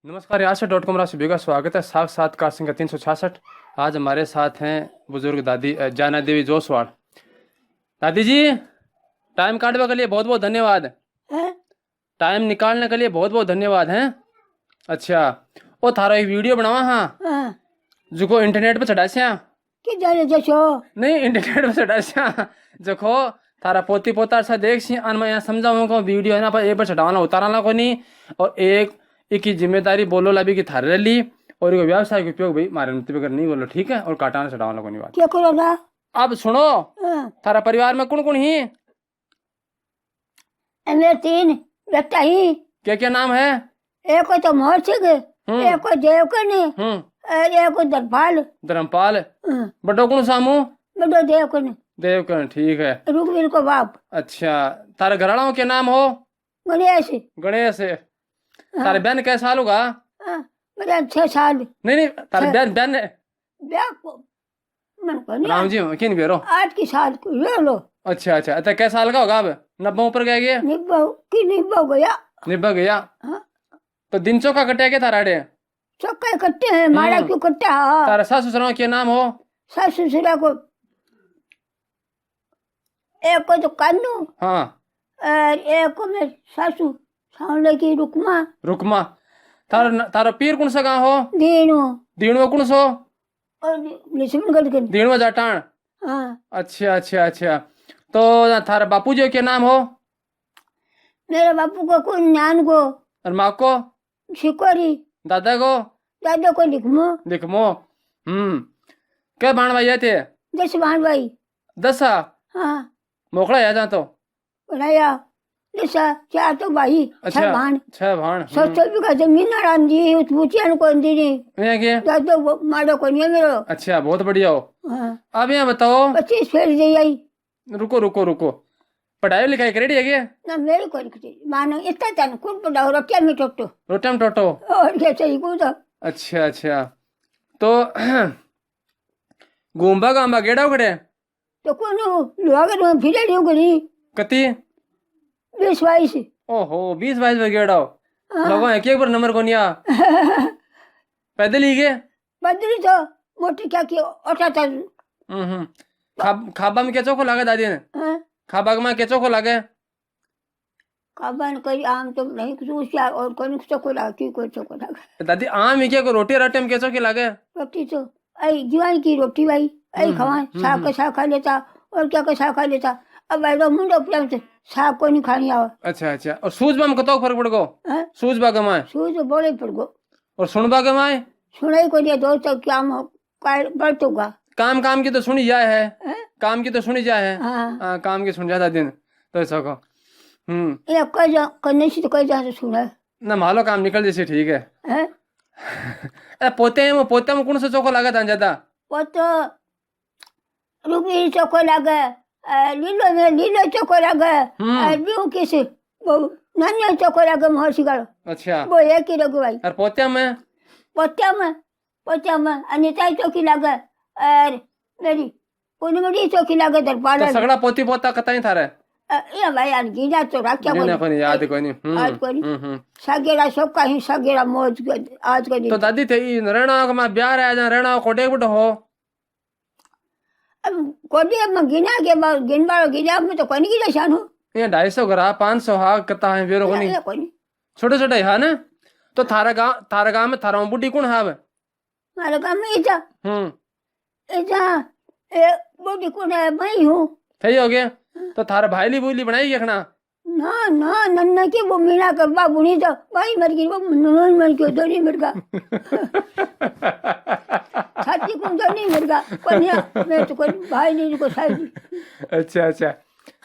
नमस्कार, यहाँ से .com राशि का स्वागत है। साक्षात कास्टिंग का 366। आज हमारे साथ हैं बुजुर्ग दादी जाना देवी जोसवाड़। दादी जी, टाइम काटने के लिए बहुत बहुत धन्यवाद। हैं? टाइम निकालने के लिए बहुत बहुत धन्यवाद हैं। अच्छा, वो थारा एक वीडियो बनावा हाँ हाँ, जो इंटरनेट पे चढ़ा सिया कि जाने जसो नहीं इंटरनेट पे चढ़ा सिया जो थारा पोती पोता सा देख सी मैं यहाँ समझाऊंगा वीडियो है ना पर एक बार चढ़ाना उतारना को नहीं और एक की जिम्मेदारी बोलो लभी की थारे ली और एक व्यवसाय के उपयोग भाई मारे नृत्य नहीं बोलो ठीक है और काटाना चढ़ाना को नहीं बात। क्या करो ना? अब सुनो, हाँ, थारा परिवार में कौन कौन ही मेरे 3 बेटा ही। क्या नाम है? एक को तो मोहर सिंह, एक को देवकन और एक को धर्मपाल। धर्मपाल। हाँ, बड़ो कौन सामू? बड़ो देवकन। देवकन, ठीक है। रुकवीर को बाप। अच्छा, तारे घराड़ों के नाम हो? गणेश। गणेश। तारे बहन कैसा साल होगा? हाँ, मेरा 6 साल। नहीं तारे बहन ब्याह को मन को नहीं राम जी किन बेरो 8 की साल को ले लो। अच्छा कैसा साल का होगा अब? 90 ऊपर गया? निब्बा गया। निब्बा गया। हाँ, तो दिन चौका कटे के थारा डे चक्का कट्टे हैं मारा क्यों कट्टा? हाँ, तारा सास ससुरा के नाम हो? सास ससुरा को एक को तो कानू हाँ, और एक को मेरे सासू सावले की रुकमा। तारा पीर कौन सा गाँव हो? दीनू दीणवा कौन सो? और लक्ष्मणगढ़ के। दीणवा जाटान। हाँ, अच्छा तो थारा बापू जी के नाम हो? मेरे बापू को कोई ज्ञान को और माँ को? शिकोरी। दादा को? दादा को लिखमो। क्या बाण भाई थे? 10 भाण भाई। 10? हाँ, मोकड़ा है जा तो बनाया 10 4 तो भाई। 6 भाण। 6 भाण। 7 बीघा जमीन आराम दी उस पूछिया को दी नहीं दादा मारो को नहीं मेरो। अच्छा, बहुत बढ़िया हो। हाँ, अब यहाँ बताओ 25 फेर दे आई। रुको पढ़ाई लिखाई करेडी है क्या? ना मेरे को मानो इतना तन कौन पढ़ाओ रोटिया में टोटो रोटम टोटो। और क्या चाहिए कूद। अच्छा तो घूमबा गांबा गेड़ा उगड़े तो कौन लोग में फिर लियो करी कति 20 22। ओहो 20-22 बार गेड़ा हाँ। लोगों एक बार नंबर को नहीं आ पैदल ही गए बदली तो मोटी क्या की ओटा था। खाबा में क्या चौको लागे दादी ने? हाँ, खाबा में क्या चौको लागे? काबन कोई आम तो नहीं कुछ और कोई चोको लगा की कोई चोको लगा। दादी आम ही क्या को रोटी राटे में क्या चौकी लागे? रोटी तो आई जुआई की रोटी भाई आई खवा साग का साग खा लेता और क्या का साग खा लेता। अब भाई मुंडो प्रेम से साग को नहीं खानी आवा। अच्छा और सूझबा में कतो फर्क पड़ गो? सूझबा के माए सूझ तो बोले पड़ गो और सुनबा के माए सुनाई को दिया दोस्त क्या बढ़तोगा काम की तो सुनी जाए है। काम की तो सुनी जाए है। हाँ, काम की सुन जाता दिन तो सको ये कोई जा करने से तो कोई जा सुना ना मालो काम निकल जैसे ठीक है। है पोते में कौन सा चौको लागा था ज्यादा? वो तो रुपी चोको लगे लीलो में लीलो चोको लगे बीऊ किसी वो नानी चोको लगे मोहर सिगाड़ो। अच्छा, वो एक ही लगे भाई। और पोते में अनिता चौकी लगे और मेरी पूर्णिमड़ी चौकी लगे दरबार। तो सगड़ा पोती पोता कता ही था रे ये भाई अनगीना तो रखा कोई याद कोई नहीं। आज कोई सगेरा सब का ही सगेरा मौज आज को तो दादी थे रहना का मैं ब्याह रहा रहना कोटे बुढ़ हो अब कोटे में गिना के बाद गिनबार गिना में तो कोई नहीं गिना शान हो ये 250 ग्राह 500 हा कता है बेरो कोनी छोटे है ना। तो थारा गांव में थारा बुढ़ी कौन है? मारे गांव में इजा ए बुढ़ी कौन है? मैं हूँ। सही हो गया। तो थारा भाईली बुईली बनाई रखना ना नन्ना की वो मीना का बाबू नहीं तो भाई मर गई वो नन्ना मर गई दो नहीं मर गया छाती को दो नहीं मर गया कोई मैं तो कोई भाई नहीं को साइड। अच्छा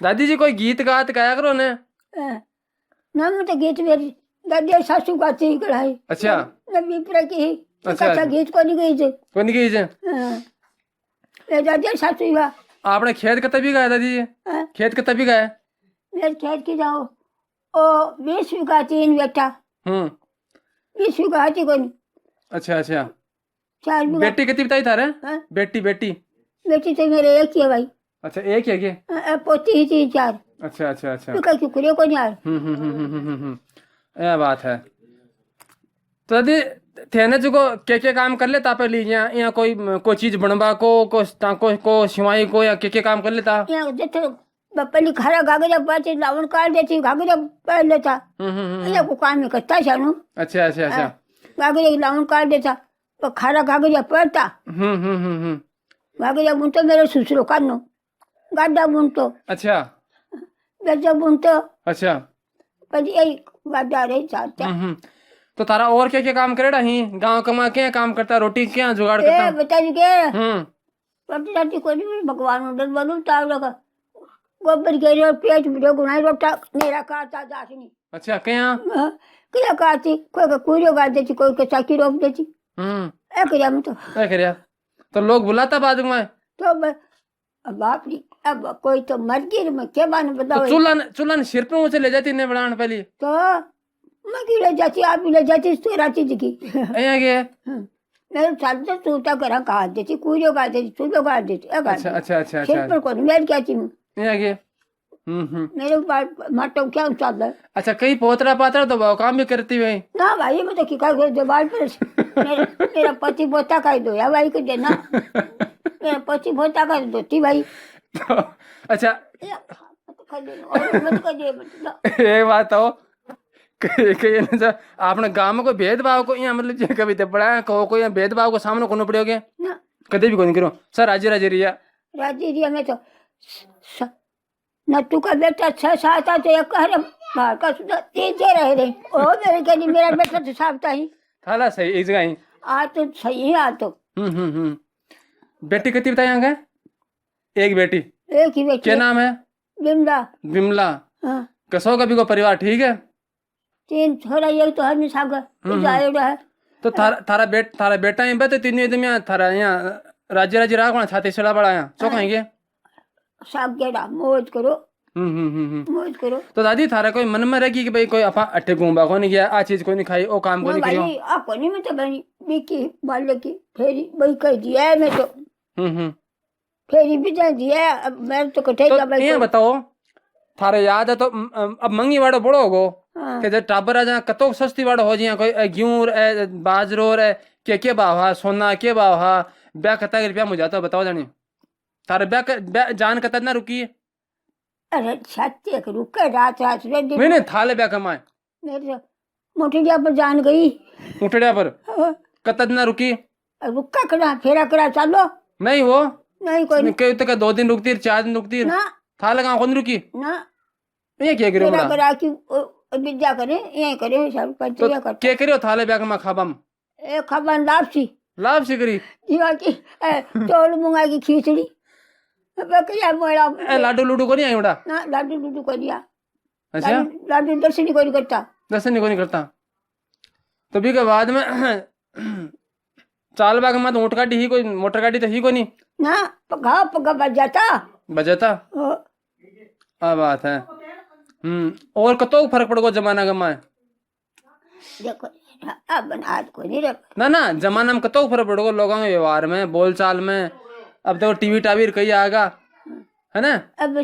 दादी जी कोई गीत गात गाया करो ने? ना मैं तो गीत मेरी दादी सासू गाती ही कढ़ाई। अच्छा नबी पर की अच्छा गीत को नहीं गई जे मैं दादी सासू हुआ। आपने खेत का तभी गाया दादी जी? खेत का तभी गाया? मेरे खेत की जाओ ओ 20 बीघा 3 बेटा 20 बीघा हाथी को नहीं। अच्छा 4 बीघा। बेटी कितनी बताई थारे? बेटी तो मेरे एक ही है भाई। अच्छा एक ही है पोती ही 3-4। अच्छा तो क्या शुक्रिया को नहीं आ यह बात है। तो दादी थे जो के काम कर लेता पहले यहाँ कोई चीज बनवा को सिवाई को या के काम कर लेता यहाँ जैसे पहले खरा घाघरा पाचे लावण काट देती घाघरा पहन लेता यहाँ को काम ही करता शानू अच्छा अच्छा अच्छा घाघरे की लावण काट देता पर खरा घाघरा पहनता घाघरा बुनतो मेरे ससुरो कानो गाडा बुनतो अच्छा बेचा बुनतो अच्छा पर यही गाडा रही चाहता तो तारा और क्या काम करेड़ा ही गांव कमा क्या काम करता रोटी क्या जुगाड़ करता बता दी के रोटी राटी को नहीं भगवान डर बनू ताव लगा गोबर के रो पेट में गुनाई रोटा मेरा काटा जासनी अच्छा क्या क्या काटी कोई का कुरियो गाड़ देती कोई का चाकी रोप देती ए करिया में तो लोग बुलाता बाद में तो बाप री अब कोई तो मर गई मैं क्या बाने बताओ चूल्हा सिर पे ऊंचे ले जाती ने बनाने पहले तो मैं की ले जाती आप भी ले जाती तो राती जी यहाँ के मेरे साथ तो सूता करा काट देती कुरियो गाड़ देती चूल्हो गाड़ देती अच्छा अच्छा अच्छा सिर पर कौन मेरे क्या थी यहाँ के मेरे माटो क्या चल रहा है अच्छा कहीं पोतरा पातरा तो वो काम भी करती है ना भाई मैं तो की कर दो बाल पर मेरा पति पोता कर दो या भाई को देना मेरा पति पोता कर दो ती भाई तो, अच्छा मत कर दे एक बात हो कहीं आपने गांव में कोई भेदभाव को यहाँ मतलब कभी तो बड़ा कोई यहाँ भेदभाव को सामने करना पड़ेगा ना कभी भी कोई नहीं करो सर राजी राजी रिया में तो नट्टू का बेटा 6-7 तो एक कह बाहर का सुधा तीजे रहे ओ मेरे कहनी मेरा बेटा तो साफ ही थाला सही एक जगह ही आ तो सही आ तो बेटी कितनी बताई यहाँ का एक बेटी एक ही बेटी क्या नाम है बिमला विमला हाँ कसो कभी को परिवार ठीक है 3 छोरा ये तो हर सागर जाएगा है तो थारा बेटा ही बे तो तीन एकदम यहाँ थारा यहाँ राज्य राज्य राखवा छाती सड़ा बड़ा यहाँ चो खाएंगे सागेड़ा मौज करो मौज करो तो दादी थारा कोई मन में रहेगी कि भाई कोई अपा अट्ठे घूमबा को नहीं गया आ चीज को नहीं खाई ओ काम को नहीं करियो भाई आ कोनी में तो बनी बिकी बाल की फेरी भाई कह दिया है मैं तो फेरी भी जा दिया अब मैं तो कठे जा भाई ये बताओ थारे याद है तो अब मंगी वाड़ो बड़ो होगो के जब टाबर आ जा कतो सस्ती वाड़ो हो जिया कोई गेहूं बाजरो रे के भाव हा सोना के भाव हा ब्याह कता रुपया मुझे तो बताओ जानी थारे ब्याह जान कता ना रुकी अरे छत्ते के रुके रात नहीं थाले ब्याह कमाए मेरे मोटिया पर जान गई उठड़िया पर कता ना रुकी रुका करा फेरा करा चलो नहीं वो नहीं कोई कई तो 2 दिन रुकती 4 दिन रुकती ना थाले कहाँ कौन रुकी ना ये क्या करो फेरा करा की विद्या करे ये करे सब पतिया कर के करियो थाले ब्याह कमा खाबम ए खबन लाभ सी करी जीवा की चौल मुंगा की खिचड़ी बकरिया मोड़ा ए लाडू लूडू को नहीं आई उड़ा ना लाडू लूडू कर दिया अच्छा लाडू दर्शन कोई करता दर्शन को नहीं करता तो भी के बाद में चाल बाग मत ऊँट गाड़ी ही कोई मोटर गाड़ी तो ही को नहीं ना पगा बजाता आ बात है और कतो फर्क पड़ो जमाना गमा है देखो अब आज को नहीं रख ना जमाना में कतो फर्क पड़ो लोगों के व्यवहार में बोल चाल में अब तो टीवी टावीर कहीं आएगा है ना अब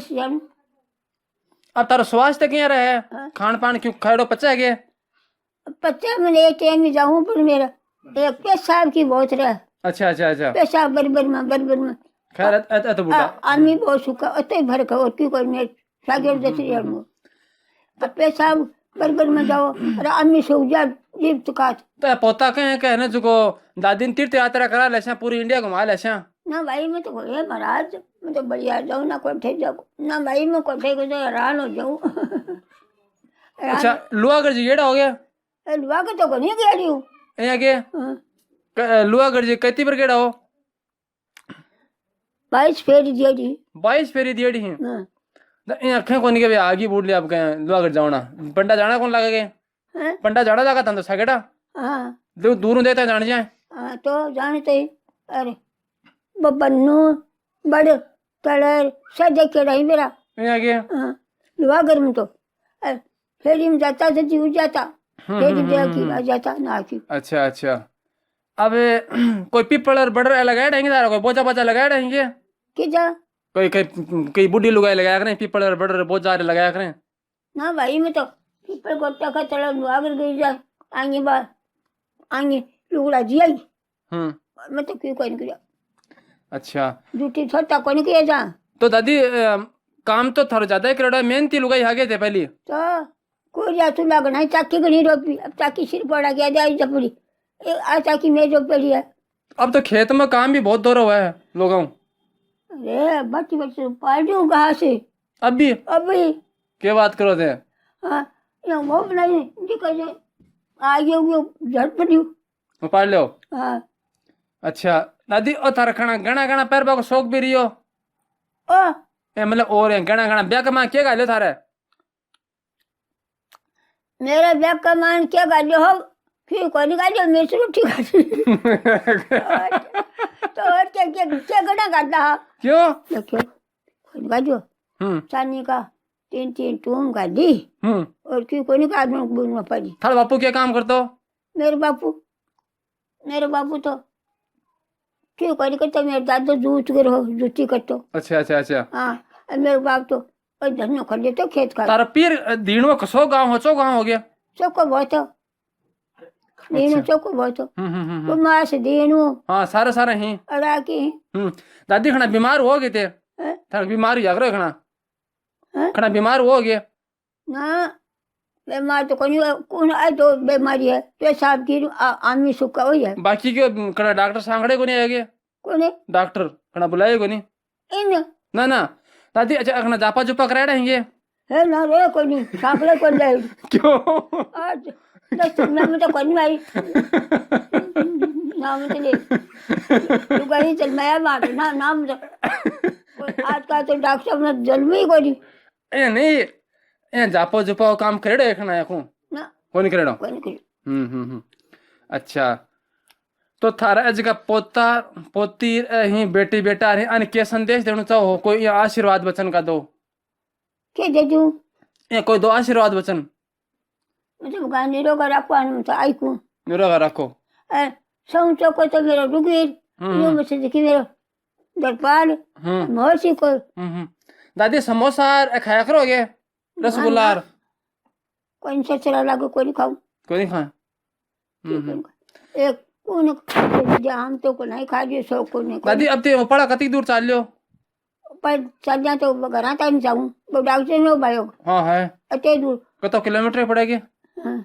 अब तारो स्वास्थ्य क्या रहे खान पान क्यों खाड़ो पचा गया 50 में एक टाइम में जाऊं पर मेरा एक पेशाब की बहुत रहा अच्छा पेशाब बरबर में खैर तो बुढ़ा आदमी बहुत सुखा अतः भर का और की कोई मैं सागर जैसे यार पेशाब बरबर में जाओ और आदमी सो जा जीव तो काट तो पोता कहे ना जो दादी ने तीर्थ यात्रा करा लेसा पूरी इंडिया घुमा लेसा ना भाई मैं तो बोले महाराज मैं तो बढ़िया जाऊँ ना कोठे जाऊँ ना भाई मैं कोठे को तो हैरान हो जाऊँ अच्छा लुआगढ़ जी येड़ा हो गया लुआ के तो नहीं गया रही हूँ यहाँ के लुआगढ़ जी कैती पर गेड़ा हो 22 फेरी दियड़ी 22 फेरी दियड़ी है ये अखे कौन के आगे बूढ़ लिया आप गए लुआगढ़ जाना पंडा जाना कौन लगा गए पंडा जाना लगा था तो सगेड़ा दूरों देता जान जाए तो जानते अरे बन्नू बड़ तलर सजे के रही मेरा यहाँ के लुआगढ़ में तो फेरी में जाता तो जीव जाता फेरी देखी आ जाता ना की अच्छा अब कोई पिपल और बड़र लगाए रहेंगे तारा कोई बोचा बोचा लगाए रहेंगे किजा कोई कोई बुढ़ी लुगाई लगाया करें पिपल और बड़र बोचा लगाया करें ना भाई मैं तो पिपल गोटा का तला लुआगढ़ गई जा आगे बार आगे लुगड़ा जिया हम्म। मैं तो क्यों कोई किया अच्छा ड्यूटी छोटा कोई किया जा तो दादी काम तो थारो ज्यादा ही करोड़ा मेहनती लुगाई आगे थे पहली तो कोई जा तू लगना चाकी गणी रोपी अब चाकी सिर पड़ा गया जाए जपड़ी आ चाकी मेज पड़ी है अब तो खेत में काम भी बहुत दौर हुआ है लोगों अरे बच्ची बच्ची पाल दूँ कहाँ से अभी अभी क्या बात करो थे हाँ ये वो नहीं दिक्कत है आगे वो झटपटी मैं पाल लो हाँ अच्छा दादी ओ थारा खाना गणा गणा पैर को शौक भी रियो ओ ए मतलब और गणा गणा ब्याह का मां क्या गालो थारे मेरा बैग का मान क्या गाड़ी हो फिर कौन गाड़ी मिर्च रोटी गाड़ी तो और क्या क्या क्या गड़ा गाड़ा हा क्यों देखो कौन गाड़ी चांदी का 3 टूम गाड़ी हम्म और क्यों कौन गाड़ी में पड़ी थारा बापू क्या काम करतो मेरे बापू तो क्यों कौन करता मेरे दादा जूत करो जूती करतो अच्छा अच्छा अच्छा हाँ और मेरे बाप तो धन्य कर देते खेत का तारा पीर दीणो कसो गांव हो चो गांव हो गया चौको बहुत दीनू चौको बहुत हम्म। कुमार से दीनू हाँ सारे सारे ही अड़ा की दादी खना बीमार हो गए थे हैं? थारा बीमार हो जागरो खना हैं? खना बीमार हो गया ना बीमार तो कौन आई तो बीमारी है पेशाब की आमी सुखा हुई है बाकी के खना डॉक्टर सांगड़े को नहीं आएगे कौन डॉक्टर खना बुलाए को नहीं इन ना दादी अच्छा खना जापा जुपा करा रहेंगे है ना रे कोई नहीं सांपले कौन जाए क्यों आज 10 में तो कौन आई नाम तो ले तू कहीं चल मैं मार ना नाम तो आज का तो डॉक्टर ने जन्म ही कोई ए नहीं ए जापो जुपा काम करे खना याकू ना कौन करे कोई अच्छा तो थारा अज का पोता पोती ही बेटी बेटा रही अन के संदेश देना चाहो कोई आशीर्वाद वचन का दो के दे दूं ये कोई दो आशीर्वाद वचन मतलब गाने रोगा रखवान तो आई को निरोगा रखो सौ चौको तो मेरा रुगीर यो मुझसे देखी मेरा दरबार मोहसी को दादी समोसा खाया करोगे रसगुल्ला कौन सा चला लागो कोई खाऊं कोई नहीं खाए एक कौन हम तो को नहीं खा दियो सौ को नहीं दादी अब ते पड़ा कति दूर चाल लियो पर चल जा तो घर तक जाऊं वो डॉक्टर नो भायो हाँ है अते दूर कतो किलोमीटर पड़ेगी हाँ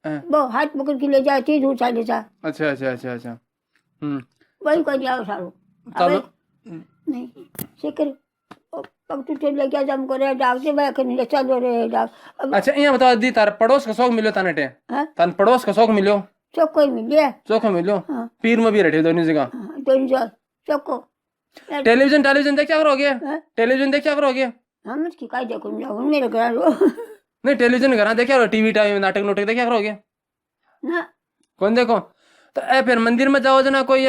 वो हाथ पकड़ के ले जाती दूर चले जा अच्छा वही को जाओ सारो चलो नहीं सिकर अब तू चल ले क्या जम करे डॉक्टर भाई के ले चलो रे डॉक्टर अच्छा ये बताओ दी तार पड़ोस का शौक मिलो तने टे तन पड़ोस का शौक मिलो चौको मिल गया चौको मिलो पीर में भी रहे दोनों जगह दोनों जगह चौको टेलीविजन देख क्या करोगे टेलीविजन देख क्या करोगे हम इसकी काय देखो मेरे घर रो नहीं टेलीविजन घर देख क्या टीवी टाइम नाटक नोटक देख क्या करोगे ना कौन देखो तो ए फिर मंदिर में जाओ जना कोई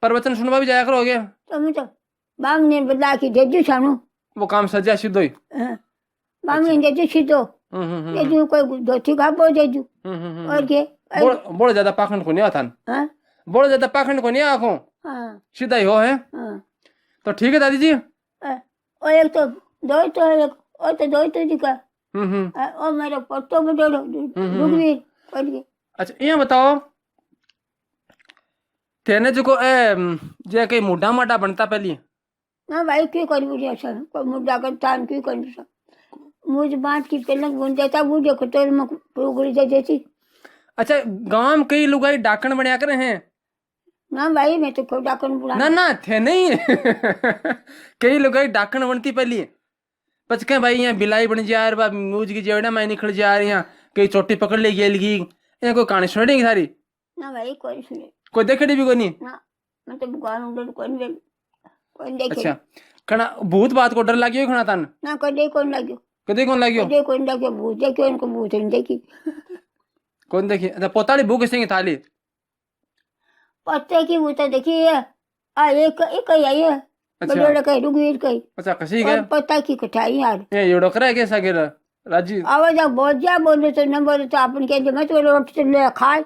प्रवचन सुनवा भी जाया करोगे तो मैं तो बांग ने बदला की दे दू सानू वो काम सजा सिद्ध होई बांग ने दे दू सीधो दे दू कोई धोती खापो दे दू और के बोल ज्यादा पाखंड को नहीं आता बोल ज्यादा पाखंड को नहीं आखो सीधा ही हो है तो ठीक है दादी जी और एक तो दो तो एक और तो दो तो दिखा और मेरा पट्टो में दो रुकवीर और के अच्छा ये बताओ तेने जो को जे कई मुड्ढा माटा बनता पहली ना भाई क्यों कर बुझे सर कोई मुद्दा का तान क्यों कर सर मुझे बात की पहले बुन देता वो देखो तो मैं प्रोग्री दे देती अच्छा गांव में कई लुगाई डाकन बनया करे हैं ना भाई मैं तो कोई डाकन बुला ना थे नहीं कई लुगाई डाकन बनती पहली पच के भाई यहाँ बिलाई बन जा रहा मूज की जेवड़ा मैं निकल जा रही यहाँ कई चोटी पकड़ ले गेलगी यहाँ कोई कहानी सुनेगी सारी ना भाई कोई सुने कोई देखे भी कोई नहीं ना मैं तो बुखार हूँ कोई देखे अच्छा खना भूत बात को डर लगी खना तन ना कदे कौन लग्यो कदे कौन लगियो कदे कौन लग्यो भूत देखियो उनको भूत नहीं देखी कौन देखी अच्छा पोताली भूख सिंह थाली पत्ते की भूत देखी है एक एक ही आई है बड़े कहीं रुगवीर कहीं अच्छा कसी गए पता की कठाई यार ये योड़ो करा के सगे राजी आवाज बहुत जा बोले तो न बोले तो अपन के मैं तो रोटी से ले खाए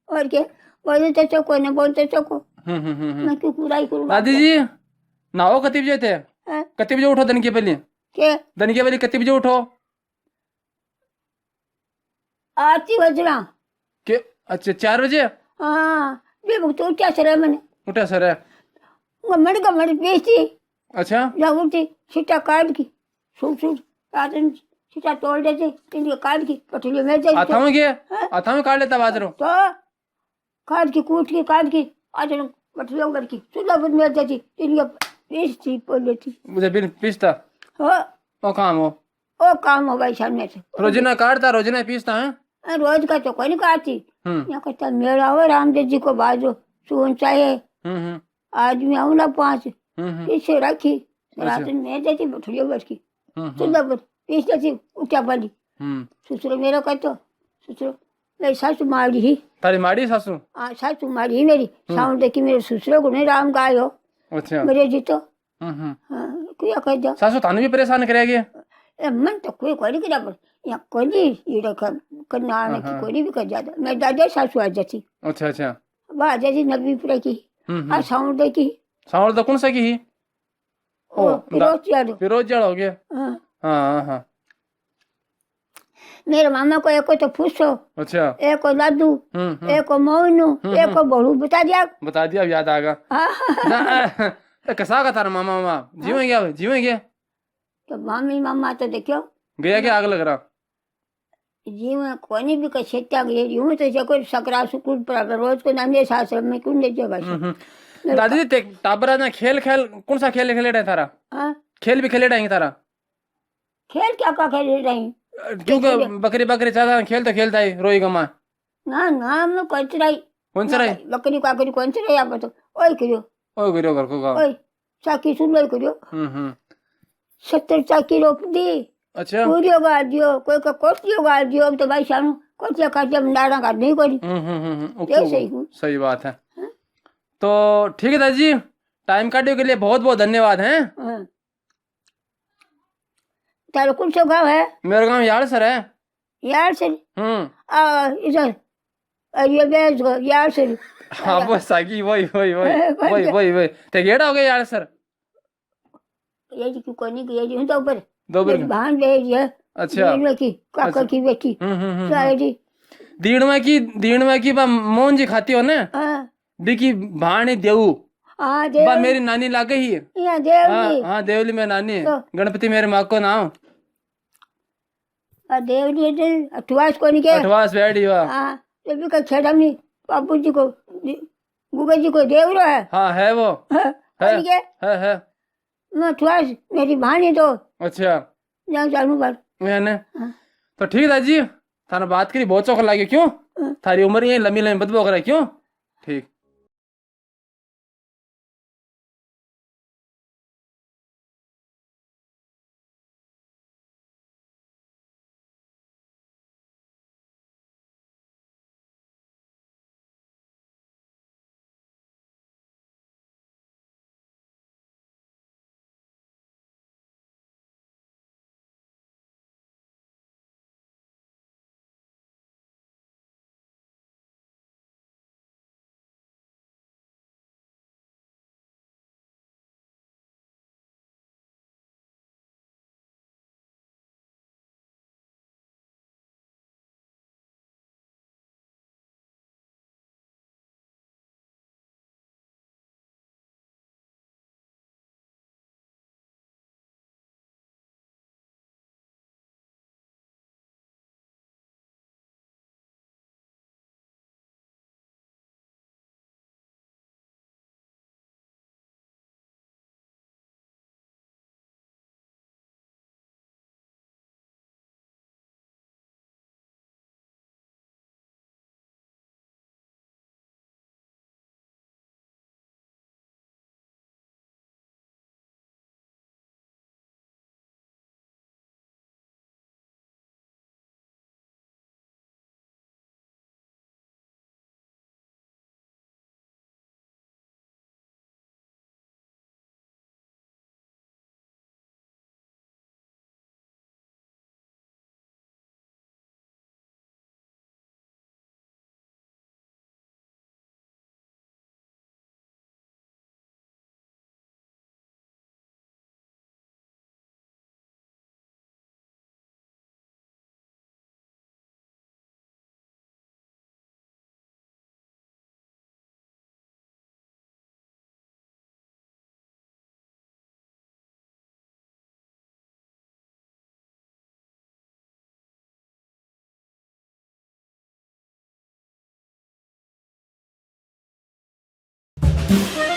और के बोले तो चको न बोलते चको मैं क्यों पूरा ही करूँ दादी जी नाओ कति बजे थे कति बजे उठो दिन के पहले के दिन के पहले कति बजे उठो आरती बजना के अच्छा 4 बजे हाँ बे तो उठ्या सर मैंने उठा सर है गमड़ बेचती अच्छा जब उठती सीटा काट की सूट सूट रातन सीटा तोड़ देते इनके काट की पटली में जाती हाथा में गया हाथा में काट लेता बाजरो तो काट की कूट की काट की आज पटली उगड़ की सुधा बुध में जाती इनके बेचती पोल लेती मुझे बिन पीसता हो ओ काम हो ओ काम हो भाई सामने से रोजिना काटता रोजिना पीसता है रोज का तो कोई नहीं काटती हम्म यहाँ कहता मेरा हो रामदेव जी को बाजो सुन चाहिए हम्म आज मैं आऊँ ना 5 हम्म पीछे रखी अच्छा। रात में मैं जाती बठड़ियो बैठ की हम्म सुधा बुध पीछ जाती उठा पाली हम्म ससुर मेरा कहतो ससुर मेरी सासू मारी ही तारी माड़ी सासू हाँ सासू मारी ही मेरी साउंड देखी मेरे ससुर को नहीं राम गायो अच्छा मेरे जी तो हम्म हाँ कुया कह दो सासू थाने भी परेशान करेगी मन तो कोई कोई करा पर यहाँ कोई ये करना आने की कोई भी कर जाता मैं दादा सासू आ जाती अच्छा अच्छा वह आ जाती नबी पूरा की आ साउंड देखी सावल तो कौन सा की ही ओ रोज याद फिरोज जड़ हो गया हाँ हाँ हाँ मेरे मामा को एक को तो फूसो अच्छा एक को लाडू हम्म एक को मोनू एक को बड़ू बता दिया बता दिया अब याद आगा हाँ ना कसा का तारा मामा मामा जीवे गया तो मामी मामा तो देखो गया क्या आग लग रहा जीव कोनी भी का सेत्या गए यूं तो जको सकरा सुकुल पर रोज को नाम सासर में कुंड दे भाई दादी जी ते टाबरा ना खेल कौन सा खेल खेले रहे तारा हाँ खेल भी खेले रहे तारा खेल क्या का खेल रही क्योंकि बकरी बकरी चाहता खेल तो खेलता है रोई गमा ना ना हम कोचराई कौन सा रही बकरी काकरी कौन से रही आप तो ओए करियो ओ गिरो घर को ओए चाकी सुन लो करियो 70 चाकी रोप दी अच्छा पूरी गाड़ दियो कोई का कोटियो गाड़ दियो अब तो भाई सानू कोटिया काटिया नाड़ा काट नहीं कोई ये सही हूँ सही बात है तो ठीक है दादी जी टाइम काटने के लिए बहुत बहुत धन्यवाद हैं तारो कौन सा गाँव है मेरा गांव यार सर है यार से इधर ये बेच गो यार से हाँ वो सागी वही ते गेड़ा हो गया यार सर ये जी कोई नहीं ये जी तो ऊपर दो बार भान ले है अच्छा दीन की काका की बेटी सारे जी दीण में की बा मोहन जी खाती हो ना हाँ बिकी भाणी देऊ हाँ बा मेरी नानी लागे ही है यहाँ देव जी हाँ देवली में नानी है गणपति मेरे माँ को नाम देव जी अठवास को नहीं के अठवास बैठी हुआ हाँ तो भी का छेड़ा नहीं बाबू जी को गुगा जी को देव रो है हाँ है वो है मैं अठवास मेरी भानी तो अच्छा यहाँ चालू बार मैंने तो ठीक है जी थाना बात करी बहुत चौक लगे क्यों थारी उम्र ये लंबी लंबी बदबू कर क्यों ठीक है